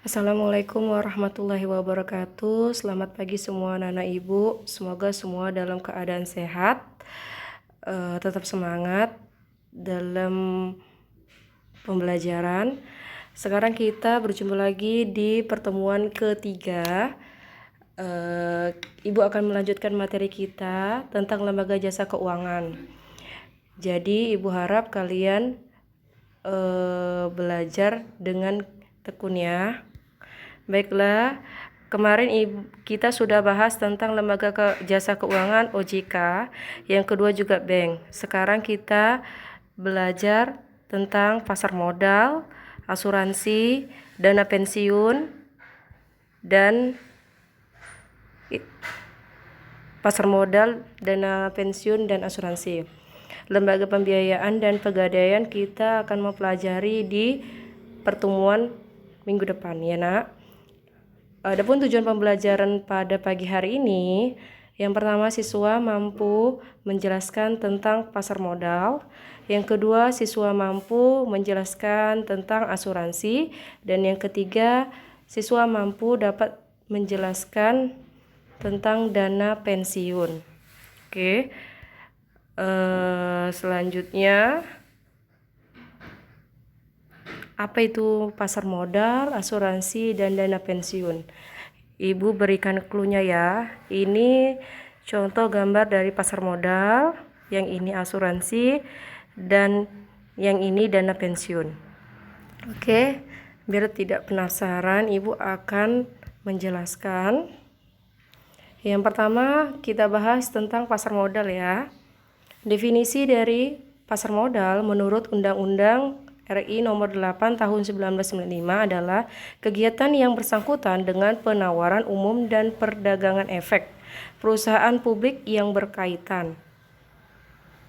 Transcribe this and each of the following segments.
Assalamualaikum warahmatullahi wabarakatuh. Selamat pagi semua anak-anak ibu. Semoga semua dalam keadaan sehat, tetap semangat dalam pembelajaran. Sekarang kita berjumpa lagi di pertemuan ketiga. Ibu akan melanjutkan materi kita tentang lembaga jasa keuangan. Jadi ibu harap kalian belajar dengan tekun ya. Baiklah, kemarin kita sudah bahas tentang lembaga jasa keuangan OJK, yang kedua juga bank. Sekarang kita belajar tentang pasar modal, asuransi, dana pensiun, dan pasar modal, dana pensiun, dan asuransi. Lembaga pembiayaan dan pegadaian kita akan mempelajari di pertemuan minggu depan ya nak. Adapun tujuan pembelajaran pada pagi hari ini, yang pertama siswa mampu menjelaskan tentang pasar modal, yang kedua siswa mampu menjelaskan tentang asuransi, dan yang ketiga siswa mampu dapat menjelaskan tentang dana pensiun. Oke. Selanjutnya, apa itu pasar modal, asuransi, dan dana pensiun? Ibu berikan clue-nya ya. Ini contoh gambar dari pasar modal, yang ini asuransi, dan yang ini dana pensiun. Oke, biar tidak penasaran, Ibu akan menjelaskan. Yang pertama, kita bahas tentang pasar modal ya. Definisi dari pasar modal menurut Undang-Undang RI nomor 8 tahun 1995 adalah kegiatan yang bersangkutan dengan penawaran umum dan perdagangan efek perusahaan publik yang berkaitan.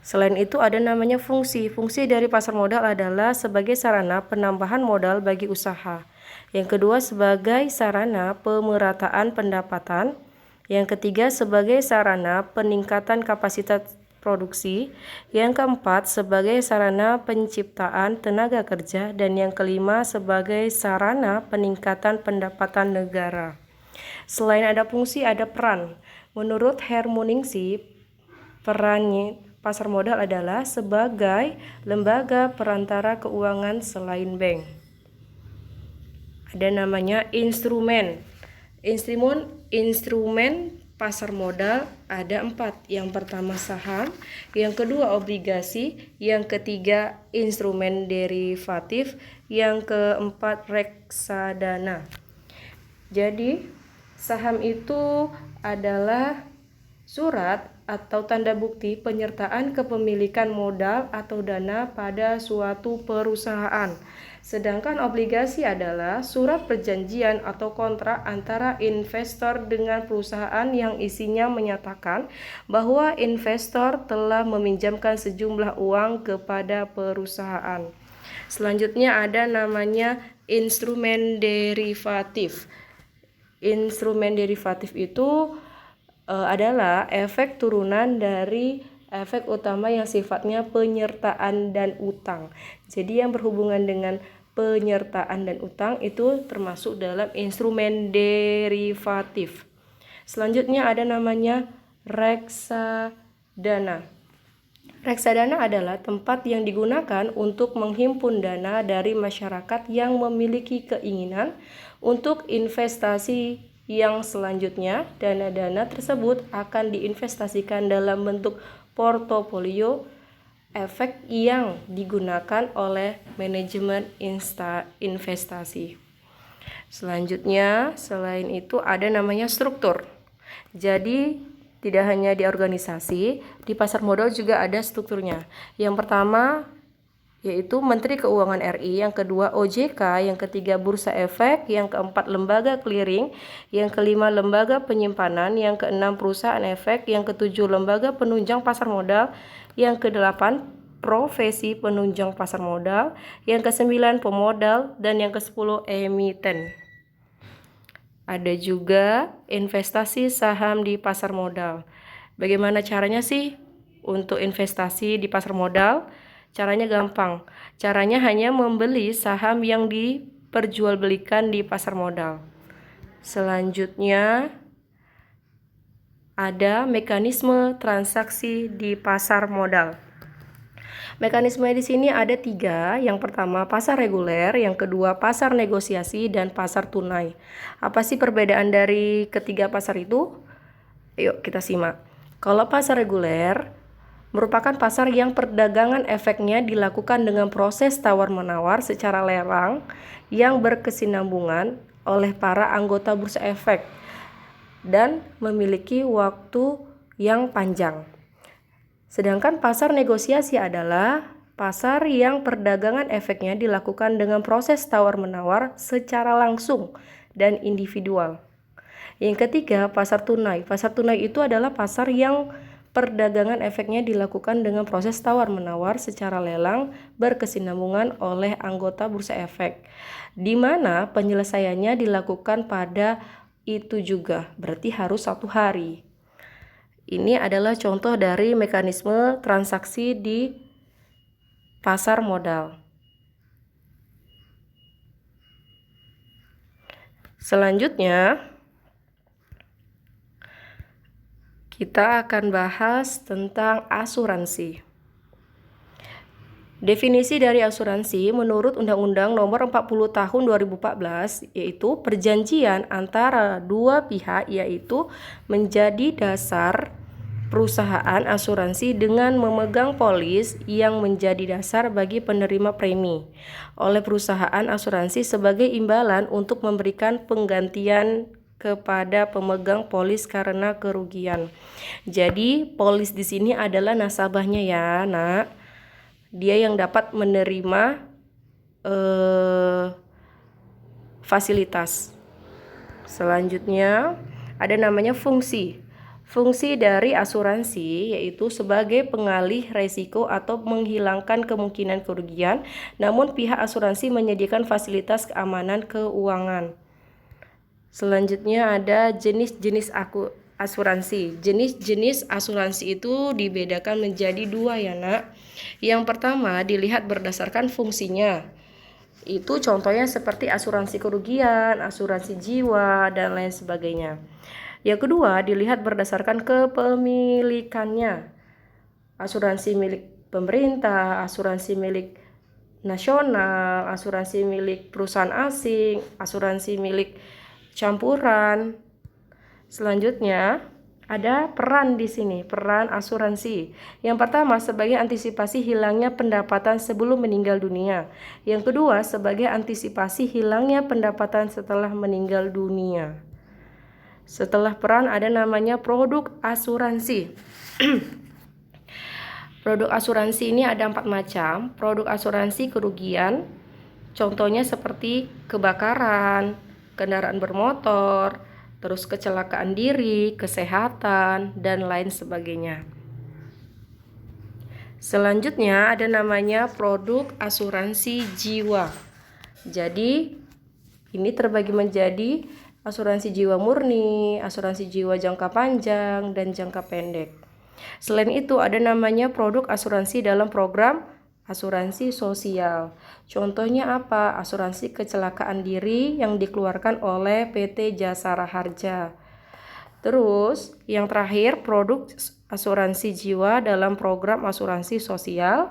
Selain itu ada namanya fungsi. Fungsi dari pasar modal adalah sebagai sarana penambahan modal bagi usaha. Yang kedua sebagai sarana pemerataan pendapatan. Yang ketiga sebagai sarana peningkatan kapasitas produksi, yang keempat sebagai sarana penciptaan tenaga kerja, dan yang kelima sebagai sarana peningkatan pendapatan negara. Selain ada fungsi, ada peran. Menurut Hermoningsi, perannya pasar modal adalah sebagai lembaga perantara keuangan selain bank. Ada namanya instrumen pasar modal ada 4. Yang pertama saham, yang kedua obligasi, yang ketiga instrumen derivatif, yang keempat reksadana. Jadi saham itu adalah surat atau tanda bukti penyertaan kepemilikan modal atau dana pada suatu perusahaan. Sedangkan obligasi adalah surat perjanjian atau kontrak antara investor dengan perusahaan yang isinya menyatakan bahwa investor telah meminjamkan sejumlah uang kepada perusahaan. Selanjutnya ada namanya instrumen derivatif. Instrumen derivatif itu adalah efek turunan dari efek utama yang sifatnya penyertaan dan utang. Jadi yang berhubungan dengan penyertaan dan utang itu termasuk dalam instrumen derivatif. Selanjutnya ada namanya reksadana. Reksadana adalah tempat yang digunakan untuk menghimpun dana dari masyarakat yang memiliki keinginan untuk investasi yang selanjutnya. Dana-dana tersebut akan diinvestasikan dalam bentuk portofolio efek yang digunakan oleh manajemen investasi. Selanjutnya, selain itu ada namanya struktur. Jadi tidak hanya di organisasi, di pasar modal juga ada strukturnya. Yang pertama yaitu Menteri Keuangan RI, yang kedua OJK, yang ketiga Bursa Efek, yang keempat Lembaga Clearing, yang kelima Lembaga Penyimpanan, yang keenam Perusahaan Efek, yang ketujuh Lembaga Penunjang Pasar Modal, yang kedelapan Profesi Penunjang Pasar Modal, yang kesembilan Pemodal, dan yang kesepuluh Emiten. Ada juga investasi saham di pasar modal. Bagaimana caranya sih untuk investasi di pasar modal? Caranya gampang. Caranya hanya membeli saham yang diperjualbelikan di pasar modal. Selanjutnya ada mekanisme transaksi di pasar modal. Mekanisme di sini ada 3. Yang pertama pasar reguler, yang kedua pasar negosiasi, dan pasar tunai. Apa sih perbedaan dari ketiga pasar itu? Yuk kita simak. Kalau pasar reguler merupakan pasar yang perdagangan efeknya dilakukan dengan proses tawar-menawar secara lelang yang berkesinambungan oleh para anggota bursa efek dan memiliki waktu yang panjang. Sedangkan pasar negosiasi adalah pasar yang perdagangan efeknya dilakukan dengan proses tawar-menawar secara langsung dan individual. Yang ketiga, pasar tunai. Pasar tunai itu adalah pasar yang perdagangan efeknya dilakukan dengan proses tawar-menawar secara lelang berkesinambungan oleh anggota bursa efek, di mana penyelesaiannya dilakukan pada itu juga, berarti harus 1 hari. Ini adalah contoh dari mekanisme transaksi di pasar modal. Selanjutnya, kita akan bahas tentang asuransi. Definisi dari asuransi menurut Undang-Undang Nomor 40 Tahun 2014 yaitu perjanjian antara dua pihak, yaitu menjadi dasar perusahaan asuransi dengan memegang polis yang menjadi dasar bagi penerima premi oleh perusahaan asuransi sebagai imbalan untuk memberikan penggantian kepada pemegang polis karena kerugian. Jadi polis di sini adalah nasabahnya ya, Nak. Dia yang dapat menerima fasilitas. Selanjutnya ada namanya fungsi. Fungsi dari asuransi yaitu sebagai pengalih resiko atau menghilangkan kemungkinan kerugian, namun pihak asuransi menyediakan fasilitas keamanan keuangan. Selanjutnya ada jenis-jenis asuransi. Jenis-jenis asuransi itu dibedakan menjadi 2 ya, Nak. Yang pertama dilihat berdasarkan fungsinya. Itu contohnya seperti asuransi kerugian, asuransi jiwa, dan lain sebagainya. Yang kedua dilihat berdasarkan kepemilikannya. Asuransi milik pemerintah, asuransi milik nasional, asuransi milik perusahaan asing, asuransi milik campuran. Selanjutnya ada peran di sini, peran asuransi. Yang pertama sebagai antisipasi hilangnya pendapatan sebelum meninggal dunia. Yang kedua sebagai antisipasi hilangnya pendapatan setelah meninggal dunia. Setelah peran ada namanya produk asuransi. Produk asuransi ini ada 4 macam. Produk asuransi kerugian, contohnya seperti kebakaran, kendaraan bermotor, terus kecelakaan diri, kesehatan, dan lain sebagainya. Selanjutnya ada namanya produk asuransi jiwa. Jadi ini terbagi menjadi asuransi jiwa murni, asuransi jiwa jangka panjang, dan jangka pendek. Selain itu ada namanya produk asuransi dalam program asuransi sosial. Contohnya apa? Asuransi kecelakaan diri yang dikeluarkan oleh PT Jasara Harja. Terus yang terakhir produk asuransi jiwa dalam program asuransi sosial,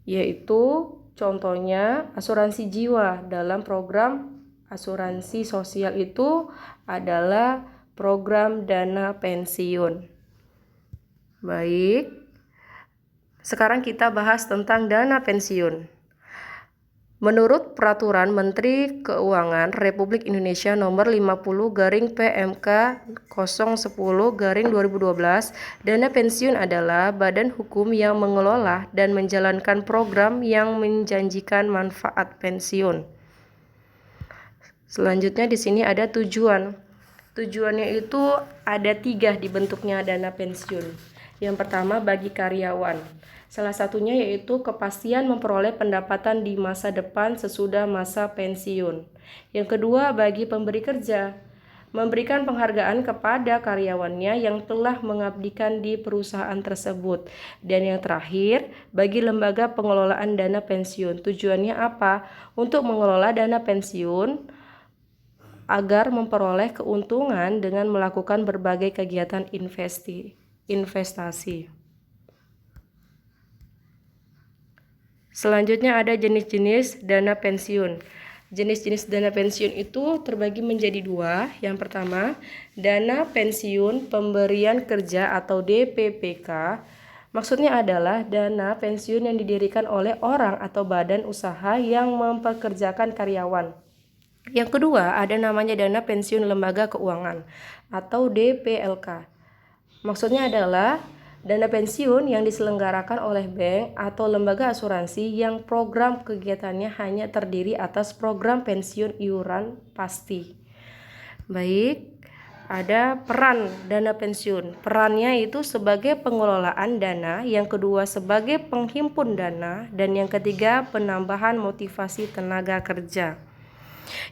yaitu contohnya asuransi jiwa dalam program asuransi sosial itu adalah program dana pensiun. Baik, sekarang kita bahas tentang dana pensiun. Menurut Peraturan Menteri Keuangan Republik Indonesia Nomor 50/PMK 010/2012, dana pensiun adalah badan hukum yang mengelola dan menjalankan program yang menjanjikan manfaat pensiun. Selanjutnya di sini ada tujuan. Tujuannya itu ada 3 dibentuknya dana pensiun. Yang pertama bagi karyawan. Salah satunya yaitu kepastian memperoleh pendapatan di masa depan sesudah masa pensiun. Yang kedua bagi pemberi kerja. memberikan penghargaan kepada karyawannya yang telah mengabdikan di perusahaan tersebut. Dan yang terakhir, bagi lembaga pengelolaan dana pensiun. Tujuannya apa? Untuk mengelola dana pensiun agar memperoleh keuntungan dengan melakukan berbagai kegiatan investasi. Selanjutnya ada jenis-jenis dana pensiun. Jenis-jenis dana pensiun itu terbagi menjadi dua. Yang pertama, dana pensiun pemberian kerja atau DPPK. Maksudnya adalah dana pensiun yang didirikan oleh orang atau badan usaha yang mempekerjakan karyawan. Yang kedua, ada namanya dana pensiun lembaga keuangan atau DPLK. Maksudnya adalah dana pensiun yang diselenggarakan oleh bank atau lembaga asuransi yang program kegiatannya hanya terdiri atas program pensiun iuran pasti. Baik, ada peran dana pensiun. Perannya itu sebagai pengelolaan dana, yang kedua sebagai penghimpun dana, dan yang ketiga penambahan motivasi tenaga kerja.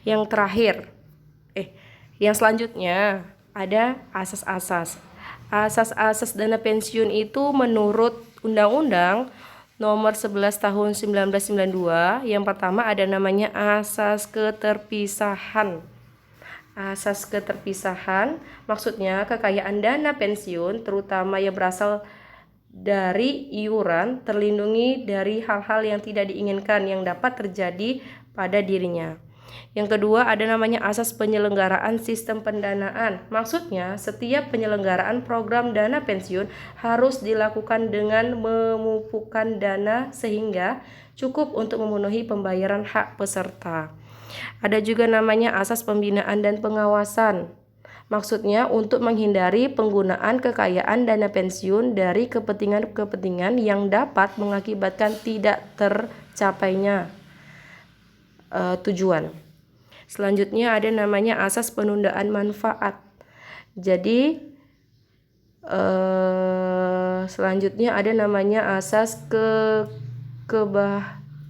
Yang terakhir, yang selanjutnya ada asas-asas. Asas-asas dana pensiun itu menurut Undang-Undang Nomor 11 Tahun 1992. Yang pertama ada namanya asas keterpisahan. Asas keterpisahan maksudnya kekayaan dana pensiun terutama yang berasal dari iuran terlindungi dari hal-hal yang tidak diinginkan yang dapat terjadi pada dirinya. Yang kedua ada namanya asas penyelenggaraan sistem pendanaan. Maksudnya setiap penyelenggaraan program dana pensiun harus dilakukan dengan memupukkan dana sehingga cukup untuk memenuhi pembayaran hak peserta. Ada juga namanya asas pembinaan dan pengawasan. Maksudnya untuk menghindari penggunaan kekayaan dana pensiun dari kepentingan-kepentingan yang dapat mengakibatkan tidak tercapainya tujuan. Selanjutnya ada namanya asas penundaan manfaat. Jadi selanjutnya ada namanya asas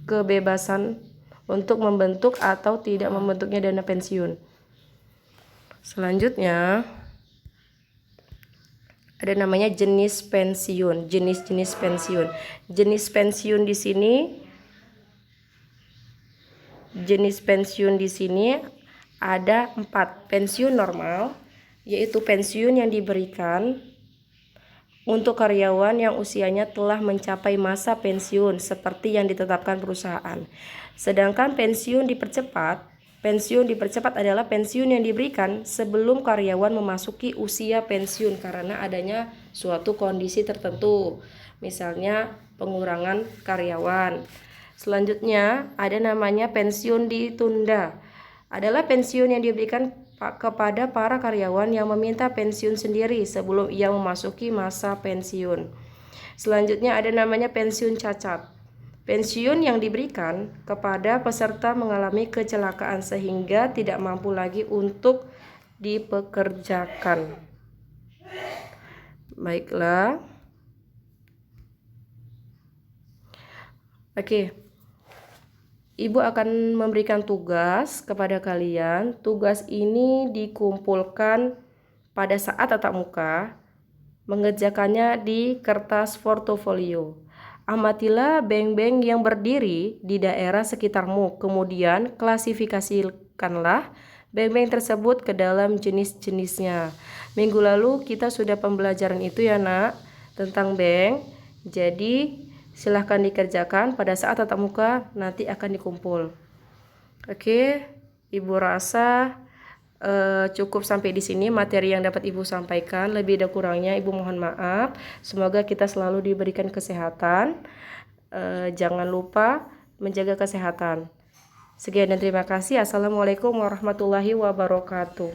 kebebasan untuk membentuk atau tidak membentuknya dana pensiun. Selanjutnya ada namanya jenis pensiun, jenis-jenis pensiun. Jenis pensiun di sini ada 4. Pensiun normal, yaitu pensiun yang diberikan untuk karyawan yang usianya telah mencapai masa pensiun seperti yang ditetapkan perusahaan. Sedangkan pensiun dipercepat adalah pensiun yang diberikan sebelum karyawan memasuki usia pensiun karena adanya suatu kondisi tertentu, misalnya pengurangan karyawan. Selanjutnya ada namanya pensiun ditunda. Adalah pensiun yang diberikan kepada para karyawan yang meminta pensiun sendiri sebelum ia memasuki masa pensiun. Selanjutnya ada namanya pensiun cacat. Pensiun yang diberikan kepada peserta mengalami kecelakaan sehingga tidak mampu lagi untuk dipekerjakan. Baiklah. Ibu akan memberikan tugas kepada kalian. Tugas ini dikumpulkan pada saat tatap muka, mengerjakannya di kertas portofolio. Amatilah bank-bank yang berdiri di daerah sekitarmu, kemudian klasifikasikanlah bank-bank tersebut ke dalam jenis-jenisnya. Minggu lalu kita sudah pembelajaran itu ya nak, tentang bank. Jadi silahkan dikerjakan pada saat tatap muka nanti akan dikumpul. Ibu rasa cukup sampai di sini materi yang dapat Ibu sampaikan. Lebih dan kurangnya Ibu mohon maaf. Semoga kita selalu diberikan kesehatan. Jangan lupa menjaga kesehatan. Sekian dan terima kasih. Assalamualaikum warahmatullahi wabarakatuh.